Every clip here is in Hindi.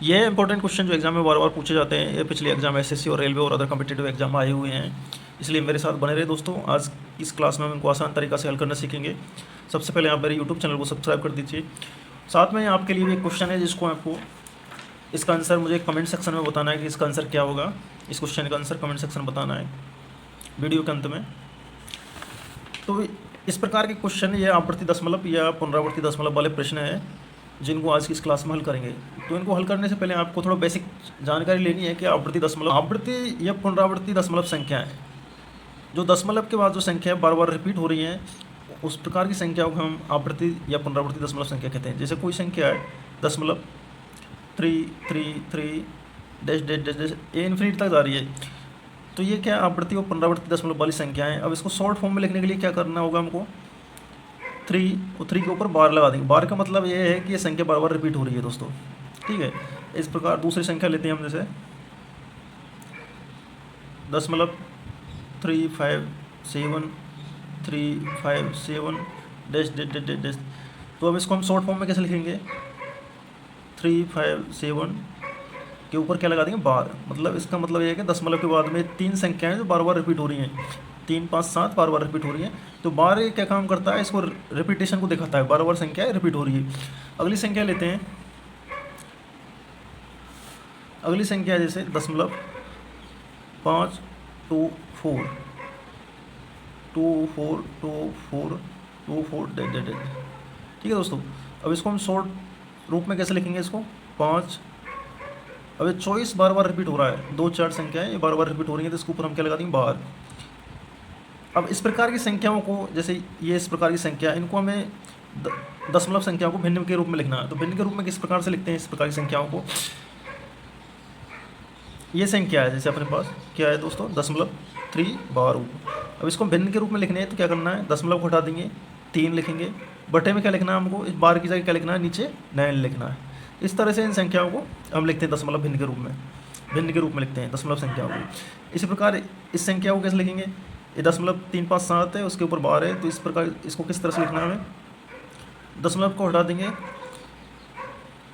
ये इंपॉर्टेंट क्वेश्चन जो एग्जाम में बार बार पूछे जाते हैं, ये पिछले एग्जाम एसएससी और रेलवे और अदर कम्पिटिटिव एग्जाम आए हुए हैं, इसलिए मेरे साथ बने रहे दोस्तों। आज इस क्लास में हम इनको आसान तरीका से हल करना सीखेंगे। सबसे पहले आप मेरे यूट्यूब चैनल को सब्सक्राइब कर दीजिए। साथ में आपके लिए भी एक क्वेश्चन है जिसको आपको इसका आंसर मुझे कमेंट सेक्शन में बताना है कि इसका आंसर क्या होगा। इस क्वेश्चन का आंसर कमेंट सेक्शन में बताना है वीडियो के अंत में। तो इस प्रकार के क्वेश्चन ये आवर्ती दशमलव या पुनरावर्ती दशमलव वाले प्रश्न हैं जिनको आज की इस क्लास में हल करेंगे। तो इनको हल करने से पहले आपको थोड़ा बेसिक जानकारी लेनी है कि आवर्ती या पुनरावर्ती दशमलव संख्या है, जो दशमलव के बाद जो संख्या बार बार रिपीट हो रही हैं, उस प्रकार की संख्याओं को हम आवर्ती या पुनरावर्ती दशमलव संख्या कहते हैं। जैसे कोई संख्या है दशमलव 3 डैश डैश डैश डैश ये इन्फिनिटी तक जा रही है, तो ये क्या आवर्ती और पुनरावर्ती दशमलव वाली संख्या है। अब इसको शॉर्ट फॉर्म में लिखने के लिए क्या करना होगा हमको, 3 के ऊपर बार लगा देंगे। बार का मतलब ये है कि ये संख्या बार बार रिपीट हो रही है दोस्तों, ठीक है। इस प्रकार दूसरी संख्या लेते हैं हम, जैसे दशमलव 357 dash dash dash dash dash. तो अब इसको हम शॉर्ट फॉर्म में कैसे लिखेंगे, 357 के ऊपर क्या लगा देंगे, बार। मतलब इसका मतलब ये है कि दशमलव के बाद में 3 संख्याएं जो बार बार रिपीट हो रही हैं, 3 5 7 बार बार रिपीट हो रही हैं। तो बार क्या काम करता है, इसको रिपीटेशन को दिखाता है, बार बार संख्या रिपीट हो रही है। अगली संख्या लेते हैं, अगली संख्या जैसे दशमलव 524 डैश डैश डैश, ठीक है दोस्तों। अब इसको हम शॉर्ट रूप में कैसे लिखेंगे, इसको 5। अब ये 24 बार बार रिपीट हो रहा है, 2 4 संख्याएं ये बार बार रिपीट हो रही हैं, तो इसके ऊपर हम क्या लगा देंगे, बार। अब इस प्रकार की संख्याओं को, जैसे ये इस प्रकार की संख्या, इनको हमें दशमलव संख्याओं को भिन्न के रूप में लिखना है। तो भिन्न के रूप में किस प्रकार से लिखते हैं इस प्रकार की संख्याओं को, ये संख्या है जैसे अपने पास क्या है दोस्तों, दशमलव 312। अब इसको भिन्न के रूप में लिखने हैं तो क्या करना है, दशमलव को हटा देंगे, 3 लिखेंगे, बटे में क्या लिखना है हमको, इस बार की जगह क्या लिखना है, नीचे 9 लिखना है। इस तरह से इन संख्याओं को हम लिखते हैं दशमलव भिन्न के रूप में, लिखते हैं दशमलव संख्याओं को। इसी प्रकार इस संख्या को कैसे लिखेंगे, ये दशमलव 3 5 7 है, उसके ऊपर बार है, तो इस प्रकार इसको किस तरह से लिखना है हमें, दशमलव को हटा देंगे,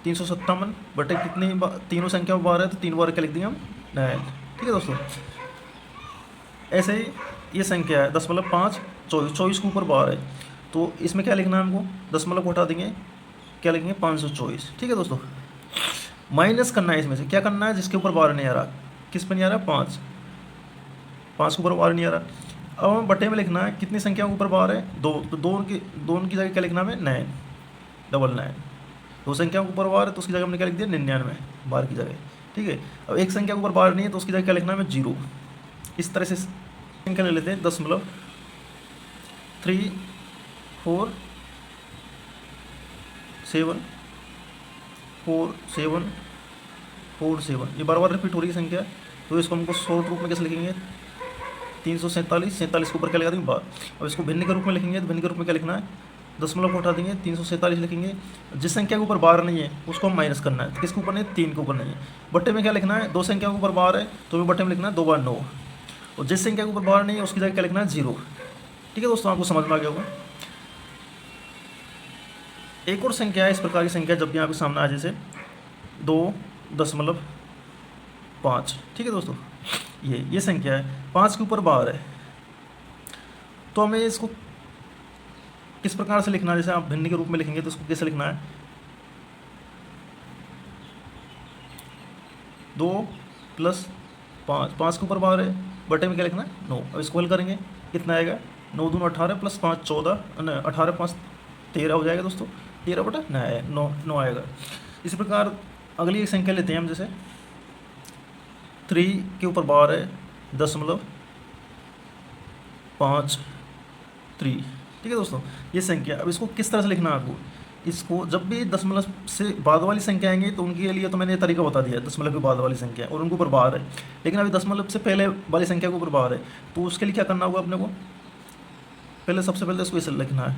357 बटे कितनी तीनों संख्या बार है, तो 3 बार क्या लिख देंगे हम, 9, ठीक है दोस्तों। ऐसे ही ये संख्या है दशमलव 5 24 के ऊपर बार है, तो इसमें क्या लिखना है हमको, दशमलव को हटा देंगे, क्या लिखेंगे, 524, ठीक है दोस्तों। माइनस करना है इसमें से, क्या करना है, जिसके ऊपर बार नहीं आ रहा, किस पर नहीं आ रहा, 5 के ऊपर बार नहीं आ रहा। अब हमें बटे में लिखना है, कितनी संख्या के ऊपर बार है, 2, तो 2 की जगह क्या लिखना है, 9 2 संख्या के ऊपर बार है, तो उसकी जगह हमने क्या लिख दिया, 99 बार की जगह, ठीक है। अब एक संख्या के ऊपर बार नहीं है, तो उसकी जगह क्या लिखना है, 0। इस तरह से संख्या ले लेते हैं, दशमलव 347 ये बार बार रिपीट हो रही है संख्या, तो इसको हमको शॉर्ट रूप में कैसे लिखेंगे, 347 के ऊपर क्या लगा देंगे, बार। अब इसको भिन्न के रूप में लिखेंगे, तो भिन्न के रूप में क्या लिखना है, दशमलव को हटा देंगे, 347 लिखेंगे, जिस संख्या के ऊपर बार नहीं है उसको हम माइनस करना है, तो किसके ऊपर नहीं, 3 के ऊपर नहीं है। बट्टे में क्या लिखना है, 2 संख्या के ऊपर बार है, तो भी बट्टे में लिखना है 2 बार 9, और जिस संख्या के ऊपर बार नहीं है उसकी जगह क्या लिखना है, 0, ठीक है दोस्तों। आपको समझ में आ गया होगा। एक और संख्या है इस प्रकार की संख्या, जब भी आपके सामने आ, जैसे 2.5, ठीक है दोस्तों। ये संख्या है, 5 के ऊपर बार है, तो हमें इसको किस प्रकार से लिखना है, जैसे आप भिन्न के रूप में लिखेंगे तो इसको कैसे लिखना है, 2 + 5 के ऊपर बार है, बटे में क्या लिखना है, 9। अब इसको हल करेंगे, कितना आएगा, 9 दूनी 18 + 5 14, 18 5 13 हो जाएगा दोस्तों, 13 बटा 9 आएगा। इसी प्रकार अगली एक संख्या लेते हैं हम, जैसे 3 के ऊपर बार है, दशमलव 5 3, ठीक है दोस्तों, ये संख्या। अब इसको किस तरह से लिखना है आपको, इसको जब भी दशमलव से बाद वाली संख्या आएंगी तो उनके लिए तो मैंने ये तरीका बता दिया है, दशमलव के बाद वाली संख्या और उनके ऊपर बार है। लेकिन अभी दशमलव से पहले वाली संख्या के ऊपर बार है, तो उसके लिए क्या करना होगा अपने को, पहले सबसे पहले इसको इसे लिखना है,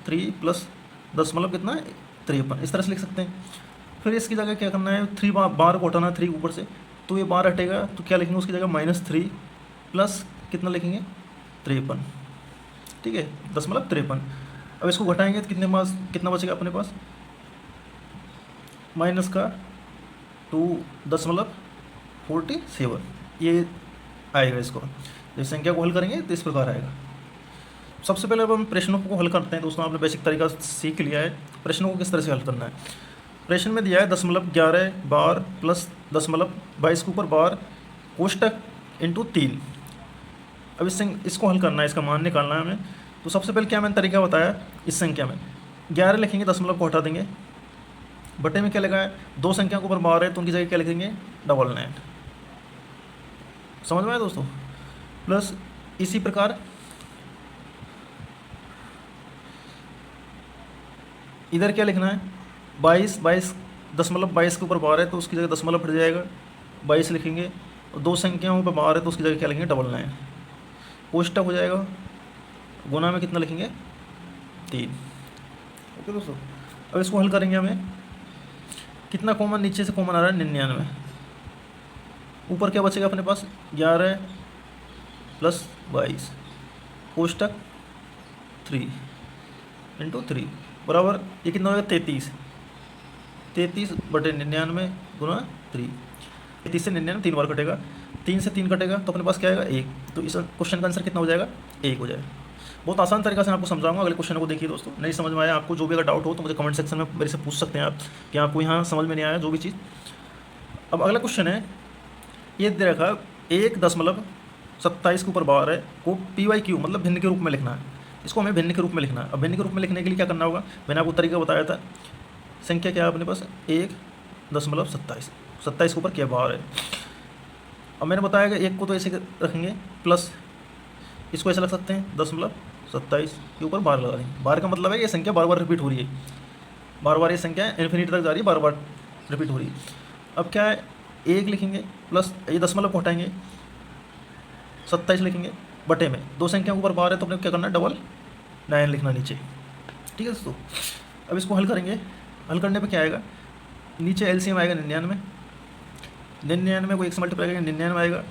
3 + दशमलव कितना है, 53, इस तरह से लिख सकते हैं। फिर इसकी जगह क्या करना है, 3 बार को हटाना है 3 ऊपर से, तो ये बार हटेगा, तो क्या लिखेंगे उसकी जगह, -3 प्लस कितना लिखेंगे, 53, ठीक है, दशमलव 53। अब इसको घटाएंगे तो कितना बचेगा अपने पास, माइनस का 2.47 ये आएगा इसको। तो इस संख्या को हल करेंगे तो इस प्रकार आएगा। सबसे पहले अब हम प्रश्नों को हल करते हैं दोस्तों। आपने बेसिक तरीका सीख लिया है प्रश्नों को किस तरह से हल करना है। प्रश्न में दिया है 10.11 बार प्लस 10.22 के ऊपर बार कोष्टक इंटू 3। अब इसको हल करना है, इसका मान निकालना है हमें। तो सबसे पहले क्या मैंने तरीका बताया, इस संख्या में 11 लिखेंगे, दशमलव को हटा देंगे, बटे में क्या लगा है, दो संख्या के ऊपर बार है तो उनकी जगह क्या लिखेंगे 99। समझ में आया दोस्तों। प्लस इसी प्रकार इधर क्या लिखना है, 22 के ऊपर बार है तो उसकी जगह दशमलव हट जाएगा, 22 लिखेंगे, और दो संख्याओं पर बार है तो उसकी जगह क्या लिखेंगे 99। कोष्टक हो जाएगा, गुना में कितना लिखेंगे 3। ओके दोस्तों। अब इसको हल करेंगे, हमें कितना कॉमन, नीचे से कॉमन आ रहा है 99, ऊपर क्या बचेगा अपने पास 11 प्लस 22 कोष्टक 3 इंटू 3 बराबर ये कितना होगा 33 बटे 99 गुना 3। 33 से 99 3 बार कटेगा, 3 से 3 कटेगा तो अपने पास क्या आएगा 1। तो इस क्वेश्चन का आंसर कितना हो जाएगा 1 हो जाएगा। बहुत आसान तरीका से आपको समझाऊंगा। अगले क्वेश्चन को देखिए दोस्तों। नहीं समझ में आया आपको, जो भी अगर डाउट हो तो मुझे कमेंट सेक्शन में मेरे से पूछ सकते हैं आप कि आपको यहाँ समझ में नहीं आया जो भी चीज़। अब अगला क्वेश्चन है, ये दे रखा 1.27 के ऊपर बार है को PYQ मतलब भिन्न के रूप में लिखना है। इसको हमें भिन्न के रूप में लिखना है। अब भिन्न के रूप में लिखने के लिए क्या करना होगा, मैंने आपको तरीका बताया था। संख्या क्या है अपने पास 1.27 के ऊपर क्या बार है। अब मैंने बताया कि 1 को तो ऐसे रखेंगे प्लस इसको ऐसे रख सकते हैं 10.27 के ऊपर बार लगा देंगे। बार का मतलब है ये संख्या बार बार रिपीट हो रही है, बार बार ये संख्या इन्फिनिटी तक जा रही है, बार बार रिपीट हो रही है। अब क्या है 1 लिखेंगे प्लस ये दशमलव को हटाएंगे 27 लिखेंगे बटे में दो संख्या के ऊपर बार है तो अपने क्या करना है 99 लिखना नीचे। ठीक है दोस्तों। अब इसको हल करेंगे, हल करने पे क्या आएगा, नीचे एलसीएम आएगा 99 को 1 से मल्टीप्लाई करेंगे 99 आएगा,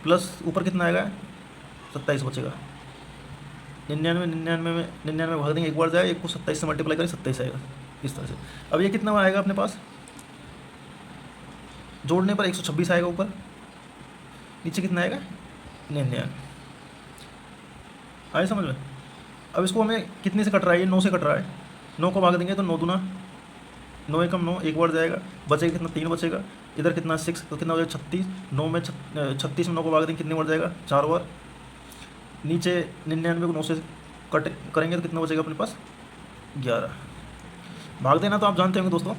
प्लस ऊपर कितना आएगा 27 बचेगा। 99 में भाग देंगे, एक बार जाए, एक को 27 से मल्टीप्लाई करें 27 आएगा इस तरह से। अब ये कितना आएगा अपने पास, जोड़ने पर 126 आएगा, ऊपर नीचे कितना आएगा 99 आए समझ में। अब इसको हमें कितने से कट रहा है, ये 9 से कट रहा है, 9 को भाग देंगे तो 9 दूना 9 एकम 9, एक बार जाएगा, बचेगा कितना 3 बचेगा, इधर कितना 6 तो कितना हो जाएगा 36, 9 में 36 में 9 को भाग देंगे कितनी बार जाएगा 4 बार, नीचे 99 को 9 से कट करेंगे तो कितना बचेगा अपने पास 11। भाग देना तो आप जानते होंगे दोस्तों।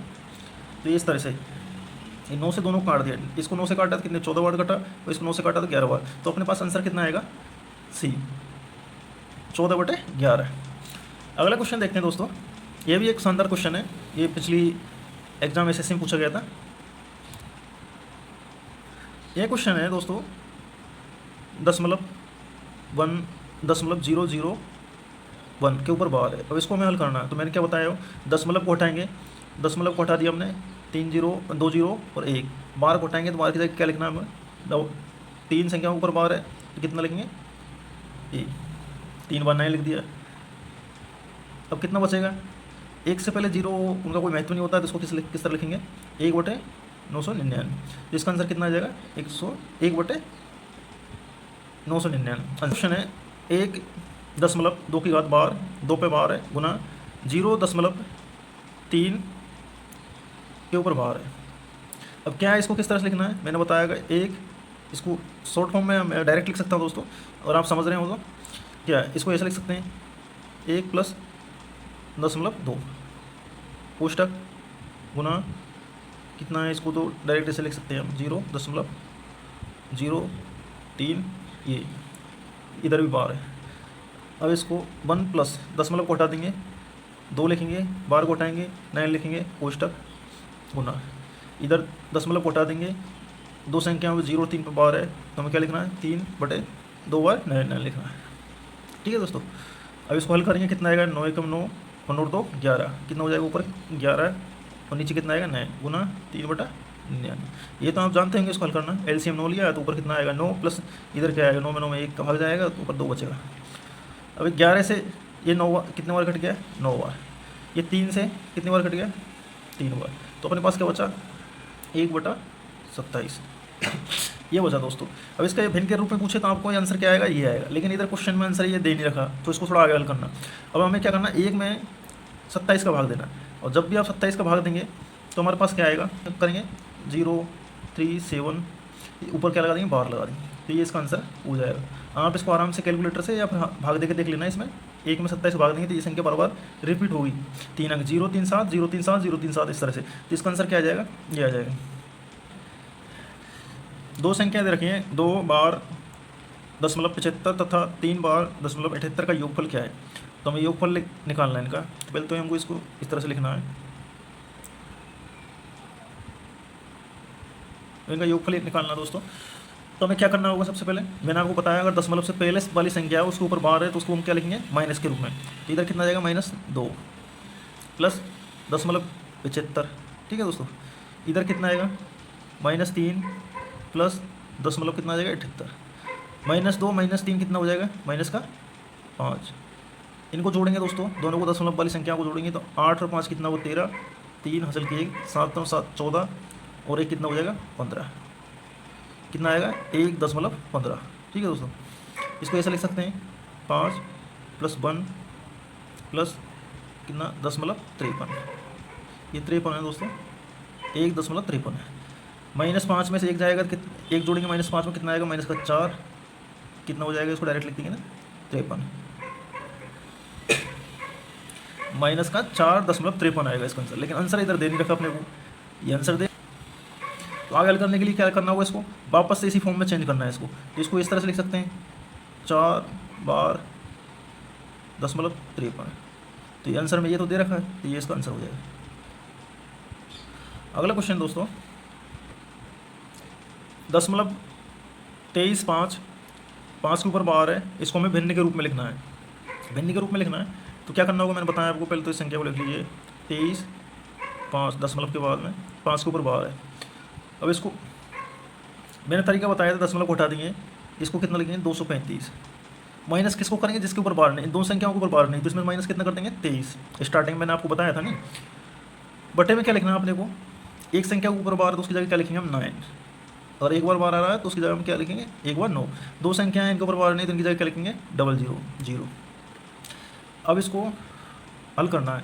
तो ये इस तरह से ये 9 से दोनों को काट दिया, इसको 9 से काटा तो कितने 14 बार कटा, और इसको 9 से काटा तो 11 बार, तो अपने पास आंसर कितना आएगा C 14/11। अगला क्वेश्चन देखते हैं दोस्तों। ये भी एक शानदार क्वेश्चन है, ये पिछली एग्जाम SSC में पूछा गया था। ये क्वेश्चन है दोस्तों 10.001 के ऊपर बार है। अब इसको हमें हल करना है, तो मैंने क्या बताया, दशमलव को हटाएंगे, दशमलव को हटा दिया हमने, 3 0 2 0 और 1, बार को हटाएंगे तो बार की जगह क्या लिखना है हमें, 3 संख्याओं के ऊपर बार है तो कितना लिखेंगे 1, 3 बार 9 लिख दिया। अब कितना बचेगा, 1 से पहले 0 उनका कोई महत्व नहीं होता है तो इसको किस तरह लिखेंगे 1/999। इसका आंसर कितना आ जाएगा 101/999। क्वेश्चन है 1.2 की घात बार 2 पे बार है गुना 0.3 के ऊपर बार है। अब क्या है, इसको किस तरह से लिखना है मैंने बताया, एक इसको शॉर्ट फॉर्म में मैं डायरेक्ट लिख सकता हूँ दोस्तों, और आप समझ रहे हो तो क्या है, इसको ऐसे लिख सकते हैं 1 + 0.2 कोष्टक गुना कितना है, इसको तो डायरेक्ट ऐसे लिख सकते हैं हम 0.03, ये इधर भी बार है। अब इसको 1 + दशमलव को हटा देंगे, 2 लिखेंगे, बार को हटाएंगे 9 लिखेंगे कोष्टक गुना, इधर दशमलव को हटा देंगे, दो संख्याओं में 0 3 पर बार है तो हमें क्या लिखना है 3/2 बार 9 लिखना है। ठीक है दोस्तों। अब इसको हल करेंगे, कितना आएगा 9 एकम 9 और 2 11, कितना हो जाएगा ऊपर 11 और नीचे कितना आएगा 9 गुना 3/99। ये तो आप जानते होंगे इसको हल करना। LCM 9 लिया तो ऊपर कितना आएगा 9 प्लस इधर क्या आएगा 9 में 9 में 1 का भाग जाएगा तो ऊपर 2 बचेगा। अब 11 से ये 9 कितने बार कट गया 9 बार, ये 3 से कितनी बार कट गया 3 बार, तो अपने पास क्या बचा, 1/27 ये बचा दोस्तों। अब इसका भिन्न के रूप में पूछे तो आपको ये आंसर क्या आएगा, ये आएगा, लेकिन इधर क्वेश्चन में आंसर ये दे नहीं रखा, तो इसको थोड़ा आगे हल करना। अब हमें क्या करना, 1 में 27 का भाग देना, और जब भी आप 27 का भाग देंगे तो हमारे पास क्या आएगा, करेंगे 0, 3, 7, ऊपर क्या लगा देंगे, 12 लगा देंगे, तो ये इसका आंसर हो जाएगा। आप इसको आराम से कैलकुलेटर से या फिर भाग दे के देख लेना। इसमें 1 में 27 भाग देंगे तो ये संख्या बार बार रिपीट होगी, 3 अंक, 0, 3, 7, 0, 3, 7, 0, 3, 7, इस तरह से। तो इसका आंसर क्या आ जाएगा, ये आ जाएगा। दो संख्या दे रखी हैं, 2 बार 0.75 तथा 3 बार 0.78 का योगफल क्या है। तो हमें योगफल निकालना है इनका। तो पहले तो हमको इसको इस तरह से लिखना है, इनका योगफल निकालना दोस्तों। तो हमें क्या करना होगा, सबसे पहले मैंने आपको बताया अगर दशमलव से पहले वाली संख्या है उसके ऊपर बार है तो उसको हम क्या लिखेंगे, माइनस के रूप में। तो इधर कितना आ जाएगा, -2 प्लस 0.75, ठीक है दोस्तों। इधर कितना आएगा, -3 प्लस दशमलव कितना आ जाएगा, 78, -2 -3 कितना हो जाएगा, -5। इनको जोड़ेंगे दोस्तों, दोनों को दशमलव वाली संख्या को जोड़ेंगे तो 8 और 5 कितना हो, 13, 3 हासिल की 1, 7 और 7 14, और 1 कितना हो जाएगा, 15। कितना आएगा, 1.15, ठीक है दोस्तों। इसको ऐसा लिख सकते हैं, 5 + 1 प्लस कितना, 0.53, ये 53 है दोस्तों, 1.53 है। -5 में से 1 जाएगा तो 1 जोड़ेंगे, -5 में कितना आएगा, -4, कितना हो जाएगा, इसको डायरेक्ट लिख देंगे ना, 53, -4.53 आएगा इसका आंसर। लेकिन आंसर इधर दे नहीं रखा अपने को, ये आंसर दे। तो आगे हल करने के लिए क्या करना होगा, इसको वापस से इसी फॉर्म में चेंज करना है इसको। तो इसको इस तरह से लिख सकते हैं, 4 बार 0.53। तो ये आंसर में ये तो दे रखा है, तो ये इसका आंसर हो जाएगा। अगला क्वेश्चन दोस्तों, 0.2355, 5 के ऊपर बार है, इसको हमें भिन्न के रूप में लिखना है। भिन्न के रूप में लिखना है तो क्या करना होगा, मैंने बताया आपको। पहले तो इस संख्या को लिख लीजिए, 23, 5 दशमलव के बाद में 5 के ऊपर बार है। अब इसको मैंने तरीका बताया था, दशमलव को हटा देंगे, इसको कितना लिखेंगे, 235। माइनस किसको करेंगे, जिसके ऊपर बार नहीं, इन दोनों संख्याओं के ऊपर बार नहीं, तो इसमें माइनस कितना कर देंगे, 23। स्टार्टिंग में मैंने आपको बताया था नहीं। बटे में क्या लिखना है अपने को, एक संख्या के ऊपर बार है तो उसकी जगह क्या लिखेंगे हम, 9, और एक बार बार आ रहा है तो उसकी जगह हम क्या लिखेंगे, एक बार 9। दो संख्याएं इनके ऊपर बार नहीं तो इनकी जगह क्या लिखेंगे, 000। अब इसको हल करना है,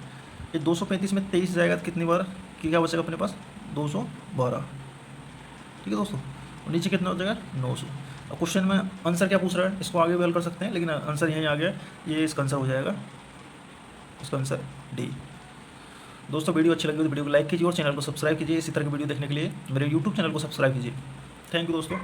ये 235 में 23 जाएगा तो कितनी बार कि क्या बचेगा अपने पास, 212, ठीक है दोस्तों। और नीचे कितना हो जाएगा, 900। अब क्वेश्चन में आंसर क्या पूछ रहा है, इसको आगे भी हल कर सकते हैं, लेकिन आंसर यहीं आ गया, ये इसका आंसर हो जाएगा, इसका आंसर डी। दोस्तों वीडियो अच्छी लगी तो वीडियो को लाइक कीजिए और चैनल को सब्सक्राइब कीजिए। इसी तरह की वीडियो देखने के लिए मेरे यूट्यूब चैनल को सब्सक्राइब कीजिए। थैंक यू दोस्तों।